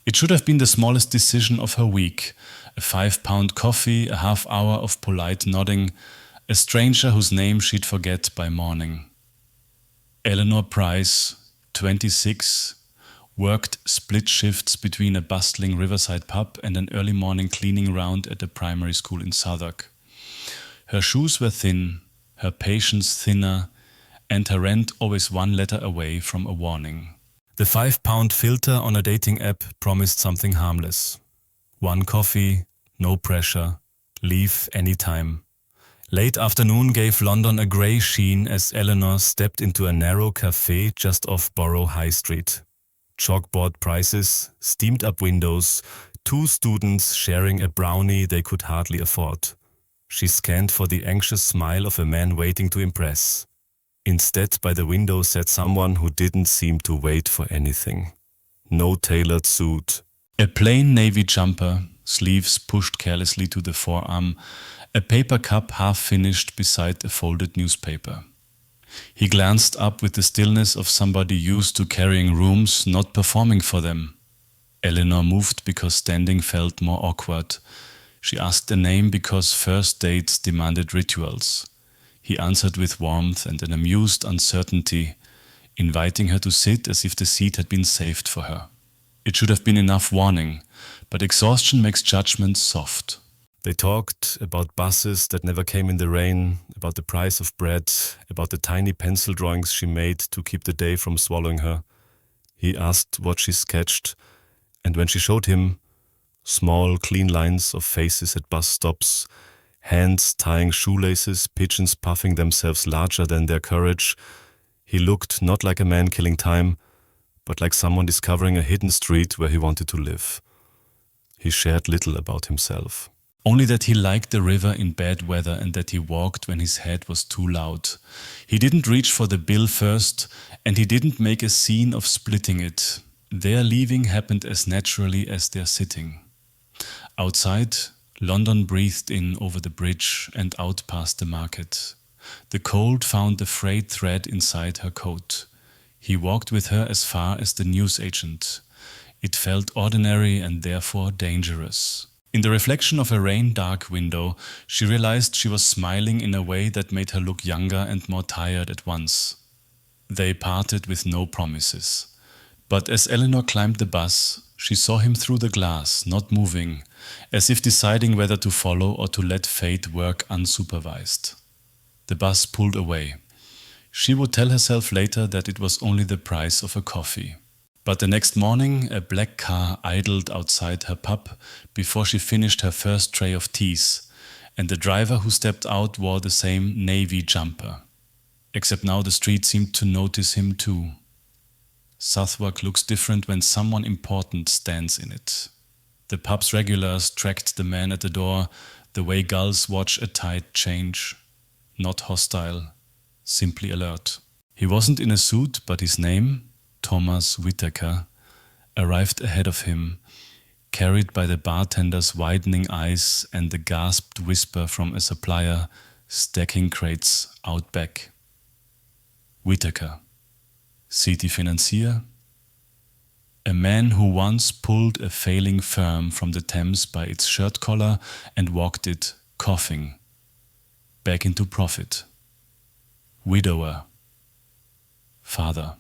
It should have been the smallest decision of her week. A 5-pound coffee, a half hour of polite nodding, a stranger whose name she'd forget by morning. Eleanor Price, 26, worked split shifts between a bustling riverside pub and an early morning cleaning round at a primary school in Southwark. Her shoes were thin, her patience thinner, and her rent always one letter away from a warning. The 5-pound filter on a dating app promised something harmless. One coffee, no pressure, leave anytime. Late afternoon gave London a grey sheen as Eleanor stepped into a narrow cafe just off Borough High Street. Chalkboard prices, steamed-up windows, 2 students sharing a brownie they could hardly afford. She scanned for the anxious smile of a man waiting to impress. Instead, by the window sat someone who didn't seem to wait for anything. No tailored suit. A plain navy jumper, sleeves pushed carelessly to the forearm, a paper cup half-finished beside a folded newspaper. He glanced up with the stillness of somebody used to carrying rooms, not performing for them. Eleanor moved because standing felt more awkward. She asked a name because first dates demanded rituals. He answered with warmth and an amused uncertainty, inviting her to sit as if the seat had been saved for her. It should have been enough warning, but exhaustion makes judgment soft. They talked about buses that never came in the rain, about the price of bread, about the tiny pencil drawings she made to keep the day from swallowing her. He asked what she sketched, and when she showed him small, clean lines of faces at bus stops, hands tying shoelaces, pigeons puffing themselves larger than their courage, he looked not like a man killing time, but like someone discovering a hidden street where he wanted to live. He shared little about himself. Only that he liked the river in bad weather and that he walked when his head was too loud. He didn't reach for the bill first, and he didn't make a scene of splitting it. Their leaving happened as naturally as their sitting. Outside, London breathed in over the bridge and out past the market. The cold found a frayed thread inside her coat. He walked with her as far as the newsagent. It felt ordinary and therefore dangerous. In the reflection of a rain-dark window, she realized she was smiling in a way that made her look younger and more tired at once. They parted with no promises. But as Eleanor climbed the bus, she saw him through the glass, not moving, as if deciding whether to follow or to let fate work unsupervised. The bus pulled away. She would tell herself later that it was only the price of a coffee. But the next morning, a black car idled outside her pub before she finished her first tray of teas, and the driver who stepped out wore the same navy jumper. Except now the street seemed to notice him too. Southwark looks different when someone important stands in it. The pub's regulars tracked the man at the door the way gulls watch a tide change. Not hostile, simply alert. He wasn't in a suit, but his name, Thomas Whittaker, arrived ahead of him, carried by the bartender's widening eyes and the gasped whisper from a supplier stacking crates out back. Whittaker, city financier, a man who once pulled a failing firm from the Thames by its shirt collar and walked it, coughing, back into profit. Widower, father.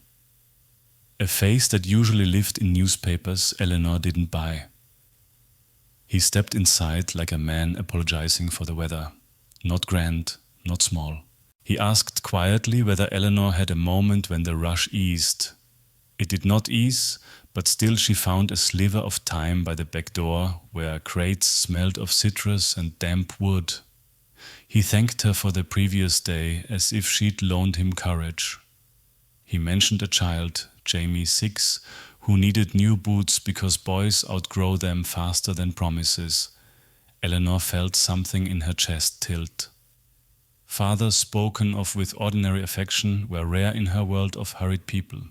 A face that usually lived in newspapers Eleanor didn't buy. He stepped inside like a man apologizing for the weather. Not grand, not small. He asked quietly whether Eleanor had a moment when the rush eased. It did not ease, but still she found a sliver of time by the back door where crates smelled of citrus and damp wood. He thanked her for the previous day as if she'd loaned him courage. He mentioned a child, Jamie 6, who needed new boots because boys outgrow them faster than promises. Eleanor felt something in her chest tilt. Fathers spoken of with ordinary affection were rare in her world of hurried people.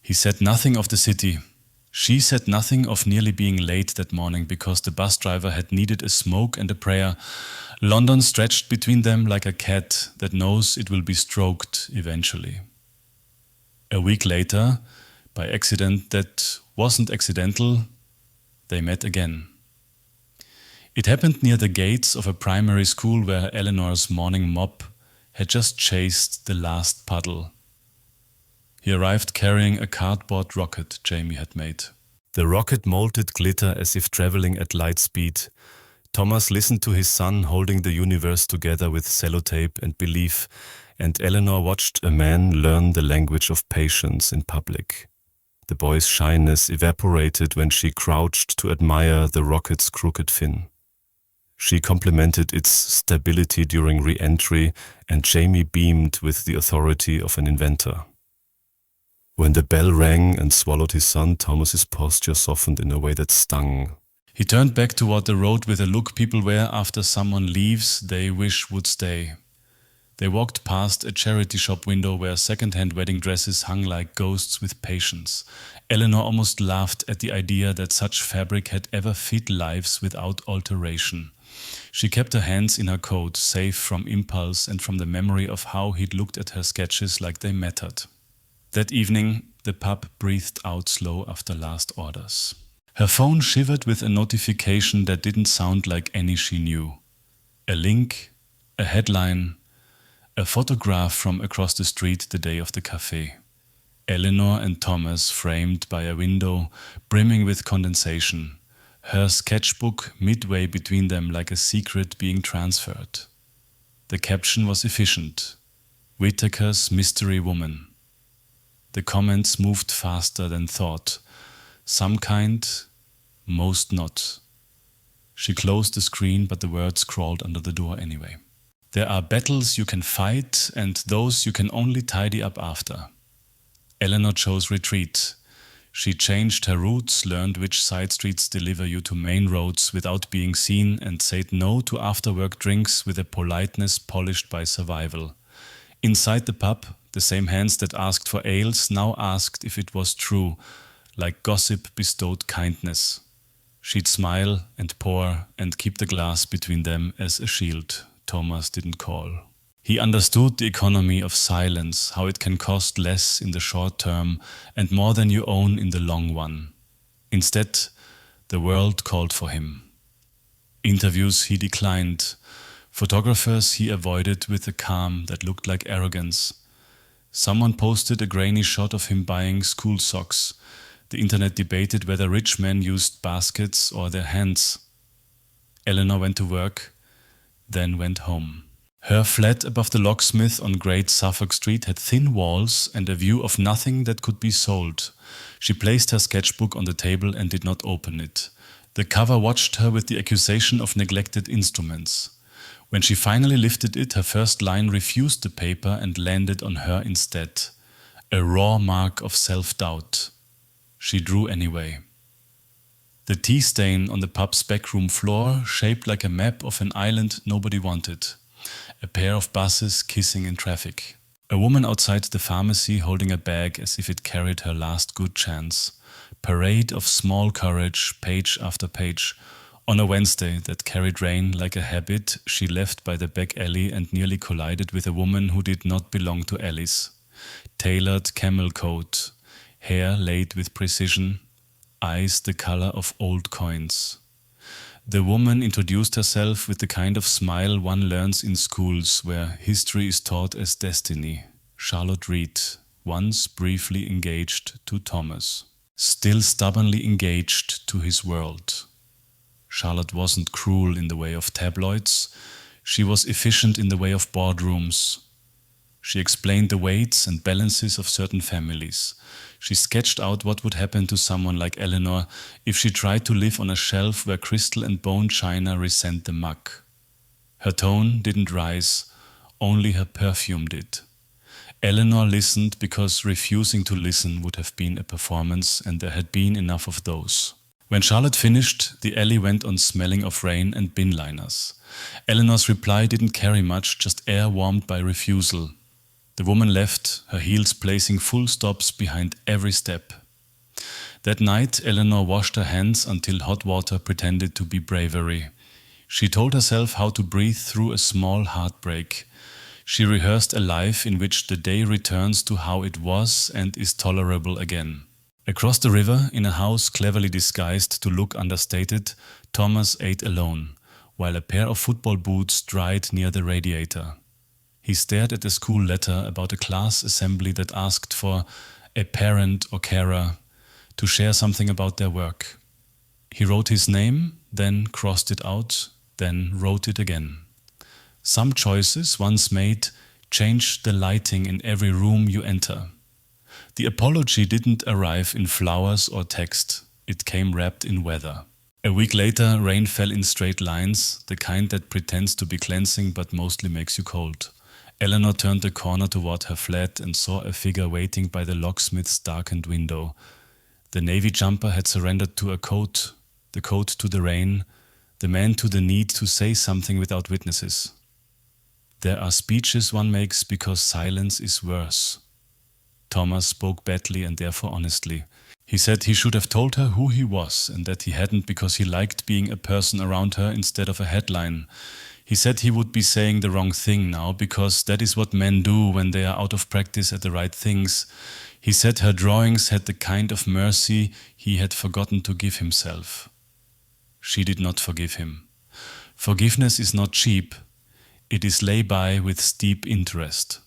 He said nothing of the city. She said nothing of nearly being late that morning because the bus driver had needed a smoke and a prayer. London stretched between them like a cat that knows it will be stroked eventually. A week later, by accident that wasn't accidental, They met again. It happened near the gates of a primary school where Eleanor's morning mop had just chased the last puddle. He arrived carrying a cardboard rocket Jamie had made. The rocket molted glitter as if traveling at light speed. Thomas listened to his son holding the universe together with sellotape and belief, and Eleanor watched a man learn the language of patience in public. The boy's shyness evaporated when she crouched to admire the rocket's crooked fin. She complimented its stability during re-entry, and Jamie beamed with the authority of an inventor. When the bell rang and swallowed his son, Thomas's posture softened in a way that stung. He turned back toward the road with a look people wear after someone leaves they wish would stay. They walked past a charity shop window where second-hand wedding dresses hung like ghosts with patience. Eleanor almost laughed at the idea that such fabric had ever fit lives without alteration. She kept her hands in her coat, safe from impulse and from the memory of how he'd looked at her sketches like they mattered. That evening, the pup breathed out slow after last orders. Her phone shivered with a notification that didn't sound like any she knew. A link, a headline, a photograph from across the street the day of the cafe. Eleanor and Thomas framed by a window brimming with condensation. Her sketchbook midway between them like a secret being transferred. The caption was efficient. Whitaker's mystery woman. The comments moved faster than thought. Some kind, most not. She closed the screen, but the words crawled under the door anyway. There are battles you can fight and those you can only tidy up after. Eleanor chose retreat. She changed her routes, learned which side streets deliver you to main roads without being seen, and said no to after-work drinks with a politeness polished by survival. Inside the pub, the same hands that asked for ales now asked if it was true, like gossip bestowed kindness. She'd smile and pour and keep the glass between them as a shield. Thomas didn't call. He understood the economy of silence, how it can cost less in the short term and more than you own in the long one. Instead, the world called for him. Interviews he declined. Photographers he avoided with a calm that looked like arrogance. Someone posted a grainy shot of him buying school socks. The internet debated whether rich men used baskets or their hands. Eleanor went to work, then went home. Her flat above the locksmith on Great Suffolk Street had thin walls and a view of nothing that could be sold. She placed her sketchbook on the table and did not open it. The cover watched her with the accusation of neglected instruments. When she finally lifted it, her first line refused the paper and landed on her instead. A raw mark of self-doubt. She drew anyway. The tea stain on the pub's backroom floor, shaped like a map of an island nobody wanted. A pair of buses kissing in traffic. A woman outside the pharmacy holding a bag as if it carried her last good chance. Parade of small courage, page after page. On a Wednesday that carried rain like a habit, she left by the back alley and nearly collided with a woman who did not belong to Alice. Tailored camel coat, hair laid with precision, eyes the color of old coins. The woman introduced herself with the kind of smile one learns in schools where history is taught as destiny. Charlotte Reed, once briefly engaged to Thomas, still stubbornly engaged to his world. Charlotte wasn't cruel in the way of tabloids. She was efficient in the way of boardrooms. She explained the weights and balances of certain families. She sketched out what would happen to someone like Eleanor if she tried to live on a shelf where crystal and bone china resent the muck. Her tone didn't rise, only her perfume did. Eleanor listened because refusing to listen would have been a performance, and there had been enough of those. When Charlotte finished, the alley went on smelling of rain and bin liners. Eleanor's reply didn't carry much, just air warmed by refusal. The woman left, her heels placing full stops behind every step. That night, Eleanor washed her hands until hot water pretended to be bravery. She told herself how to breathe through a small heartbreak. She rehearsed a life in which the day returns to how it was and is tolerable again. Across the river, in a house cleverly disguised to look understated, Thomas ate alone, while a pair of football boots dried near the radiator. He stared at a school letter about a class assembly that asked for a parent or carer to share something about their work. He wrote his name, then crossed it out, then wrote it again. Some choices, once made, change the lighting in every room you enter. The apology didn't arrive in flowers or text, it came wrapped in weather. A week later, rain fell in straight lines, the kind that pretends to be cleansing but mostly makes you cold. Eleanor turned the corner toward her flat and saw a figure waiting by the locksmith's darkened window. The navy jumper had surrendered to a coat, the coat to the rain, the man to the need to say something without witnesses. There are speeches one makes because silence is worse. Thomas spoke badly and therefore honestly. He said he should have told her who he was and that he hadn't because he liked being a person around her instead of a headline. He said he would be saying the wrong thing now because that is what men do when they are out of practice at the right things. He said her drawings had the kind of mercy he had forgotten to give himself. She did not forgive him. Forgiveness is not cheap. It is lay-by with steep interest.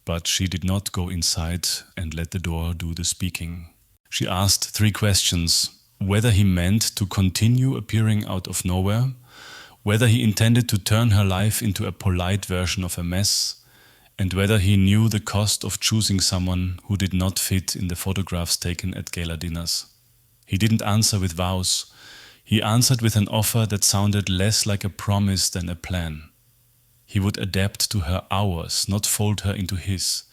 But she did not go inside and let the door do the speaking. She asked 3 questions: whether he meant to continue appearing out of nowhere, whether he intended to turn her life into a polite version of a mess, and whether he knew the cost of choosing someone who did not fit in the photographs taken at gala dinners. He didn't answer with vows. He answered with an offer that sounded less like a promise than a plan. He would adapt to her hours, not fold her into his.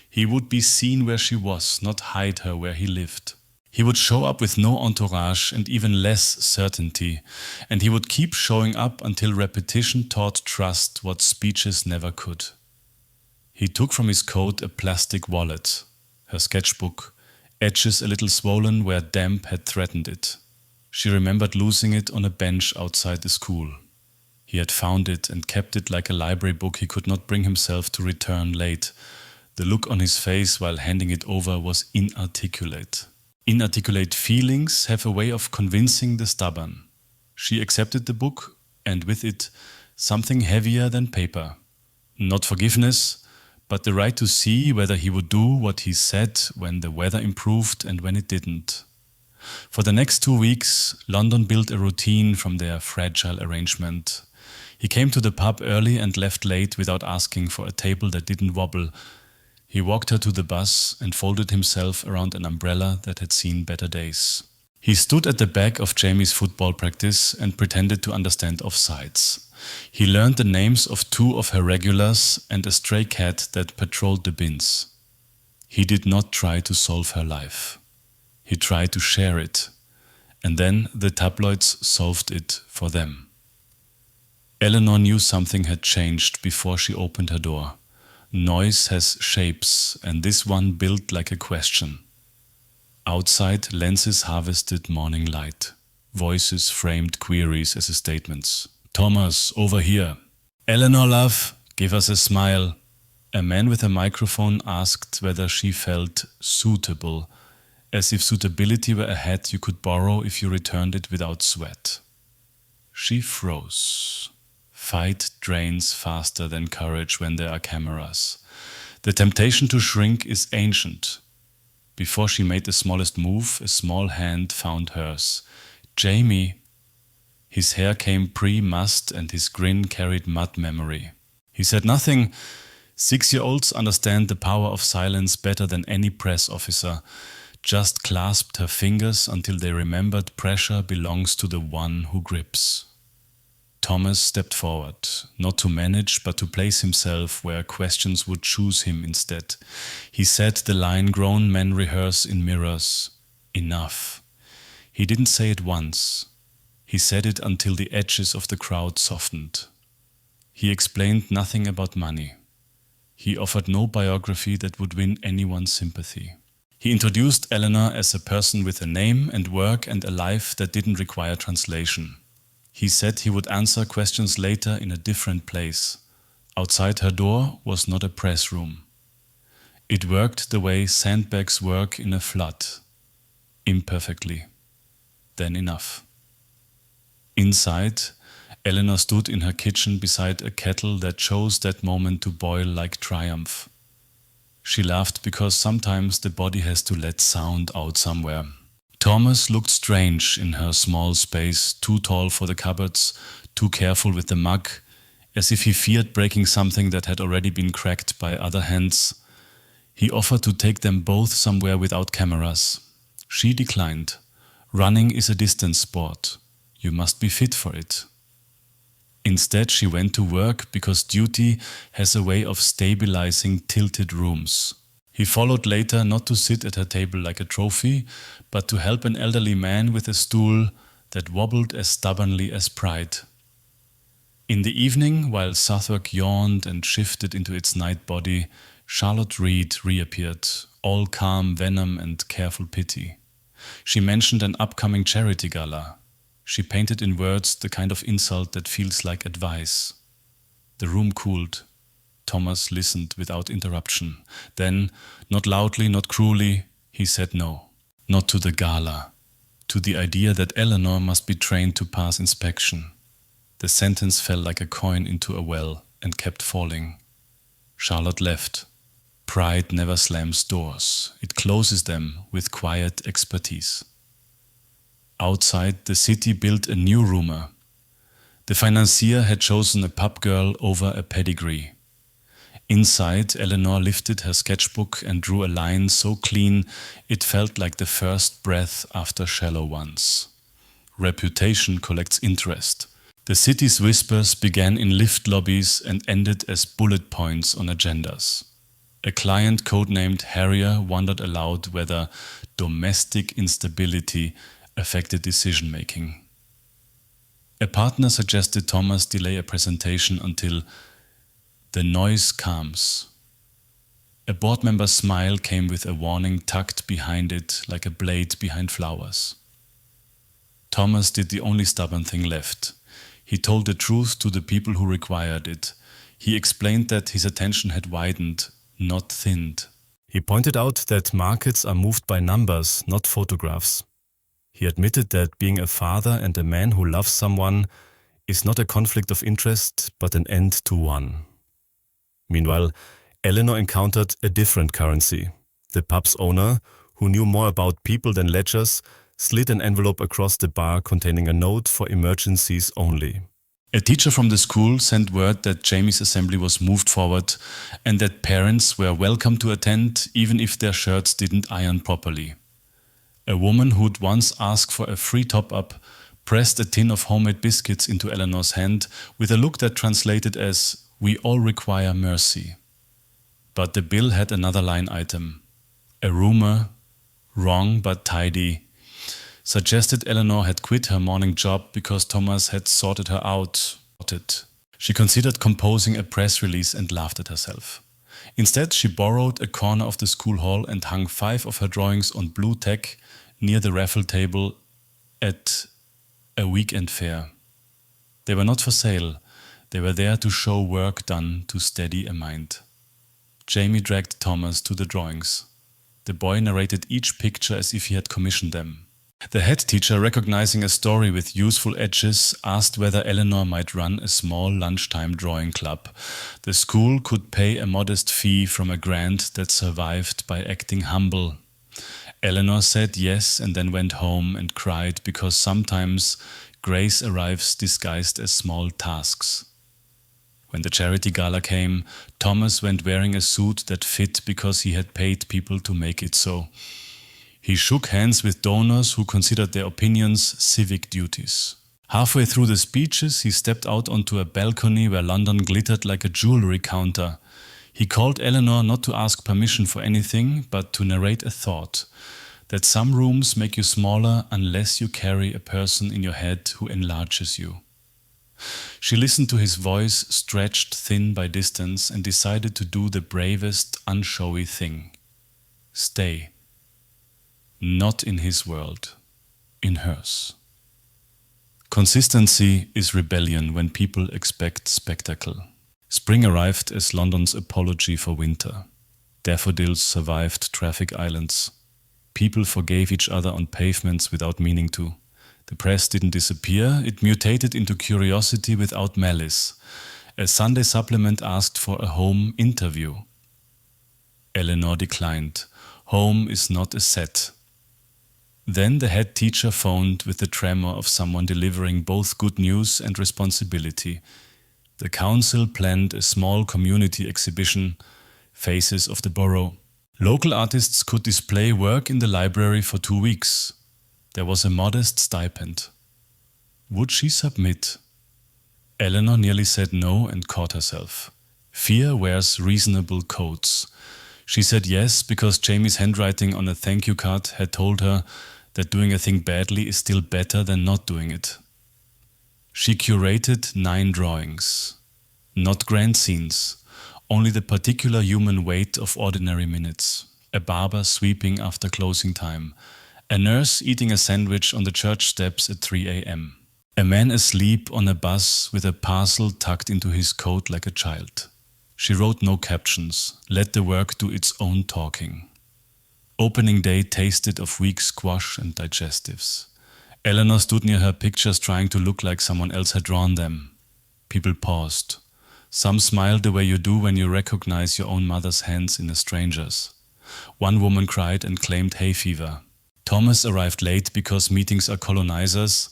He would be seen where she was, not hide her where he lived. He would show up with no entourage and even less certainty, and he would keep showing up until repetition taught trust what speeches never could. He took from his coat a plastic wallet, her sketchbook, edges a little swollen where damp had threatened it. She remembered losing it on a bench outside the school. He had found it and kept it like a library book he could not bring himself to return late. The look on his face while handing it over was inarticulate. Inarticulate feelings have a way of convincing the stubborn. She accepted the book, and with it, something heavier than paper. Not forgiveness, but the right to see whether he would do what he said when the weather improved and when it didn't. For the next 2 weeks, London built a routine from their fragile arrangement. He came to the pub early and left late without asking for a table that didn't wobble. He walked her to the bus and folded himself around an umbrella that had seen better days. He stood at the back of Jamie's football practice and pretended to understand offsides. He learned the names of 2 of her regulars and a stray cat that patrolled the bins. He did not try to solve her life. He tried to share it, and then the tabloids solved it for them. Eleanor knew something had changed before she opened her door. Noise has shapes, and this one built like a question. Outside, lenses harvested morning light. Voices framed queries as statements. Thomas, over here. Eleanor, love, give us a smile. A man with a microphone asked whether she felt suitable, as if suitability were a hat you could borrow if you returned it without sweat. She froze. Fight drains faster than courage when there are cameras. The temptation to shrink is ancient. Before she made the smallest move, a small hand found hers. Jamie. His hair came pre-mussed and his grin carried mud memory. He said nothing. 6-year-olds understand the power of silence better than any press officer. Just clasped her fingers until they remembered pressure belongs to the one who grips. Thomas stepped forward, not to manage but to place himself where questions would choose him instead. He said the line grown men rehearse in mirrors. Enough. He didn't say it once. He said it until the edges of the crowd softened. He explained nothing about money. He offered no biography that would win anyone's sympathy. He introduced Eleanor as a person with a name and work and a life that didn't require translation. He said he would answer questions later in a different place. Outside her door was not a press room. It worked the way sandbags work in a flood. imperfectly. Then enough. Inside, Eleanor stood in her kitchen beside a kettle that chose that moment to boil like triumph. She laughed because sometimes the body has to let sound out somewhere. Thomas looked strange in her small space, too tall for the cupboards, too careful with the mug, as if he feared breaking something that had already been cracked by other hands. He offered to take them both somewhere without cameras. She declined. Running is a distance sport. You must be fit for it. Instead, she went to work because duty has a way of stabilizing tilted rooms. He followed later not to sit at her table like a trophy, but to help an elderly man with a stool that wobbled as stubbornly as pride. In the evening, while Southwark yawned and shifted into its night body, Charlotte Reed reappeared, all calm venom and careful pity. She mentioned an upcoming charity gala. She painted in words the kind of insult that feels like advice. The room cooled. Thomas listened without interruption. Then, not loudly, not cruelly, he said no. Not to the gala. To the idea that Eleanor must be trained to pass inspection. The sentence fell like a coin into a well and kept falling. Charlotte left. Pride never slams doors. It closes them with quiet expertise. Outside, the city built a new rumor. The financier had chosen a pub girl over a pedigree. Inside, Eleanor lifted her sketchbook and drew a line so clean it felt like the first breath after shallow ones. Reputation collects interest. The city's whispers began in lift lobbies and ended as bullet points on agendas. A client codenamed Harrier wondered aloud whether domestic instability affected decision-making. A partner suggested Thomas delay a presentation until the noise calms. A board member's smile came with a warning tucked behind it like a blade behind flowers. Thomas did the only stubborn thing left. He told the truth to the people who required it. He explained that his attention had widened, not thinned. He pointed out that markets are moved by numbers, not photographs. He admitted that being a father and a man who loves someone is not a conflict of interest, but an end to one. Meanwhile, Eleanor encountered a different currency. The pub's owner, who knew more about people than ledgers, slid an envelope across the bar containing a note for emergencies only. A teacher from the school sent word that Jamie's assembly was moved forward and that parents were welcome to attend even if their shirts didn't iron properly. A woman who'd once asked for a free top-up pressed a tin of homemade biscuits into Eleanor's hand with a look that translated as, "We all require mercy." But the bill had another line item. A rumor, wrong but tidy, suggested Eleanor had quit her morning job because Thomas had sorted her out. She considered composing a press release and laughed at herself. Instead, she borrowed a corner of the school hall and hung 5 of her drawings on blue tack near the raffle table at a weekend fair. They were not for sale. They were there to show work done to steady a mind. Jamie dragged Thomas to the drawings. The boy narrated each picture as if he had commissioned them. The head teacher, recognizing a story with useful edges, asked whether Eleanor might run a small lunchtime drawing club. The school could pay a modest fee from a grant that survived by acting humble. Eleanor said yes and then went home and cried because sometimes grace arrives disguised as small tasks. When the charity gala came, Thomas went wearing a suit that fit because he had paid people to make it so. He shook hands with donors who considered their opinions civic duties. Halfway through the speeches, he stepped out onto a balcony where London glittered like a jewelry counter. He called Eleanor not to ask permission for anything, but to narrate a thought, that some rooms make you smaller unless you carry a person in your head who enlarges you. She listened to his voice, stretched thin by distance, and decided to do the bravest, unshowy thing. Stay. Not in his world, in hers. Consistency is rebellion when people expect spectacle. Spring arrived as London's apology for winter. Daffodils survived traffic islands. People forgave each other on pavements without meaning to. The press didn't disappear, it mutated into curiosity without malice. A Sunday supplement asked for a home interview. Eleanor declined. Home is not a set. Then the head teacher phoned with the tremor of someone delivering both good news and responsibility. The council planned a small community exhibition, Faces of the Borough. Local artists could display work in the library for 2 weeks. There was a modest stipend. Would she submit? Eleanor nearly said no and caught herself. Fear wears reasonable coats. She said yes because Jamie's handwriting on a thank you card had told her that doing a thing badly is still better than not doing it. She curated 9 drawings. Not grand scenes, only the particular human weight of ordinary minutes. A barber sweeping after closing time. A nurse eating a sandwich on the church steps at 3 a.m. A man asleep on a bus with a parcel tucked into his coat like a child. She wrote no captions, let the work do its own talking. Opening day tasted of weak squash and digestives. Eleanor stood near her pictures trying to look like someone else had drawn them. People paused. Some smiled the way you do when you recognize your own mother's hands in a stranger's. One woman cried and claimed hay fever. Thomas arrived late because meetings are colonizers.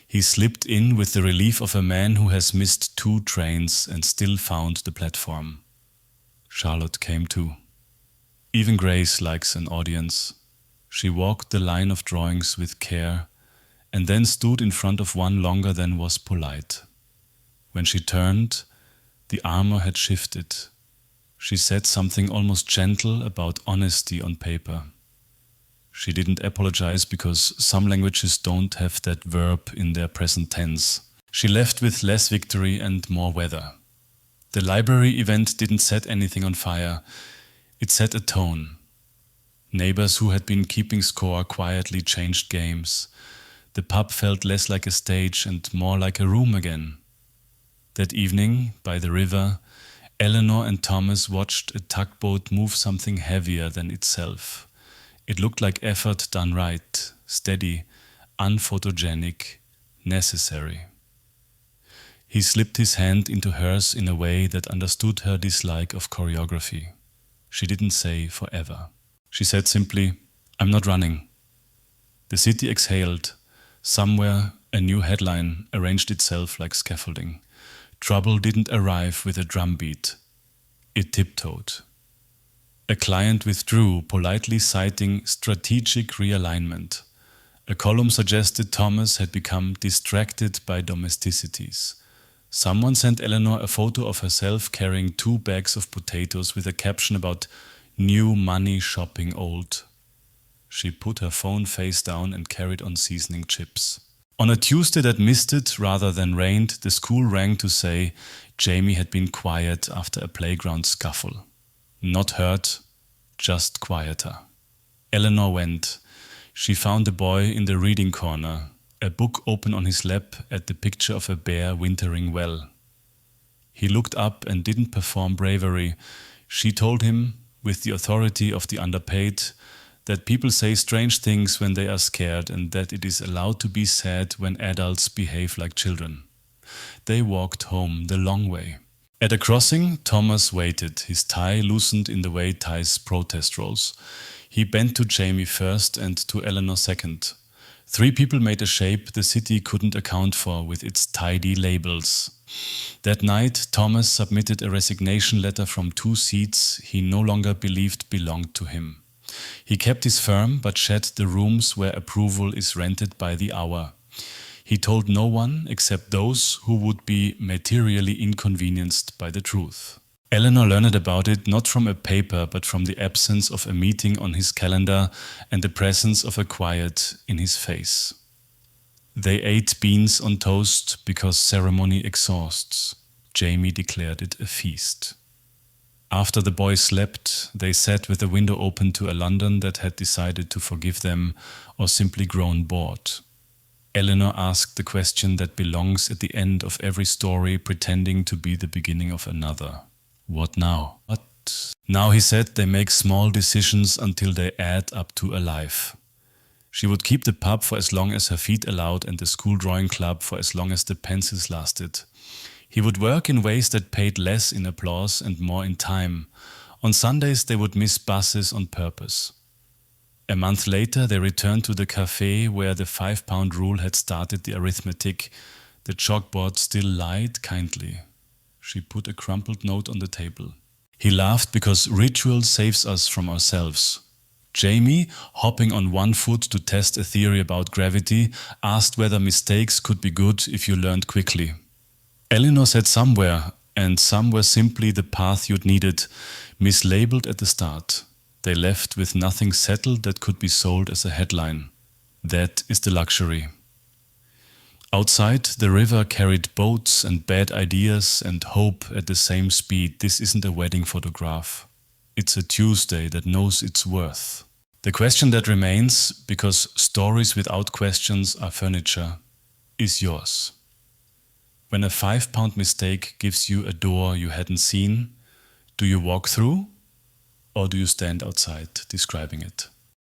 He slipped in with the relief of a man who has missed 2 trains and still found the platform. Charlotte came too. Even Grace likes an audience. She walked the line of drawings with care and then stood in front of one longer than was polite. When she turned, the armor had shifted. She said something almost gentle about honesty on paper. She didn't apologize because some languages don't have that verb in their present tense. She left with less victory and more weather. The library event didn't set anything on fire. It set a tone. Neighbors who had been keeping score quietly changed games. The pub felt less like a stage and more like a room again. That evening, by the river, Eleanor and Thomas watched a tugboat move something heavier than itself. It looked like effort done right, steady, unphotogenic, necessary. He slipped his hand into hers in a way that understood her dislike of choreography. She didn't say forever. She said simply, I'm not running. The city exhaled. Somewhere, a new headline arranged itself like scaffolding. Trouble didn't arrive with a drumbeat. It tiptoed. A client withdrew, politely citing strategic realignment. A column suggested Thomas had become distracted by domesticities. Someone sent Eleanor a photo of herself carrying 2 bags of potatoes with a caption about new money shopping old. She put her phone face down and carried on seasoning chips. On a Tuesday that misted rather than rained, the school rang to say Jamie had been quiet after a playground scuffle. Not hurt, just quieter. Eleanor went. She found the boy in the reading corner, a book open on his lap at the picture of a bear wintering well. He looked up and didn't perform bravery. She told him, with the authority of the underpaid, that people say strange things when they are scared and that it is allowed to be sad when adults behave like children. They walked home the long way. At a crossing, Thomas waited, his tie loosened in the way ties protest rolls. He bent to Jamie first and to Eleanor second. 3 people made a shape the city couldn't account for with its tidy labels. That night, Thomas submitted a resignation letter from 2 seats he no longer believed belonged to him. He kept his firm but shed the rooms where approval is rented by the hour. He told no one except those who would be materially inconvenienced by the truth. Eleanor learned about it not from a paper but from the absence of a meeting on his calendar and the presence of a quiet in his face. They ate beans on toast because ceremony exhausts. Jamie declared it a feast. After the boys slept, they sat with the window open to a London that had decided to forgive them or simply grown bored. Eleanor asked the question that belongs at the end of every story pretending to be the beginning of another. What now? What Now he said they make small decisions until they add up to a life. She would keep the pub for as long as her feet allowed and the school drawing club for as long as the pencils lasted. He would work in ways that paid less in applause and more in time. On Sundays they would miss buses on purpose. A month later they returned to the cafe where the 5-pound rule had started the arithmetic. The chalkboard still lied kindly. She put a crumpled note on the table. He laughed because ritual saves us from ourselves. Jamie, hopping on one foot to test a theory about gravity, asked whether mistakes could be good if you learned quickly. Eleanor said somewhere, and some were simply the path you'd needed, mislabeled at the start. They left with nothing settled that could be sold as a headline. That is the luxury. Outside, the river carried boats and bad ideas and hope at the same speed. This isn't a wedding photograph. It's a Tuesday that knows its worth. The question that remains, because stories without questions are furniture, is yours. When a 5-pound mistake gives you a door you hadn't seen, do you walk through or do you stand outside describing it?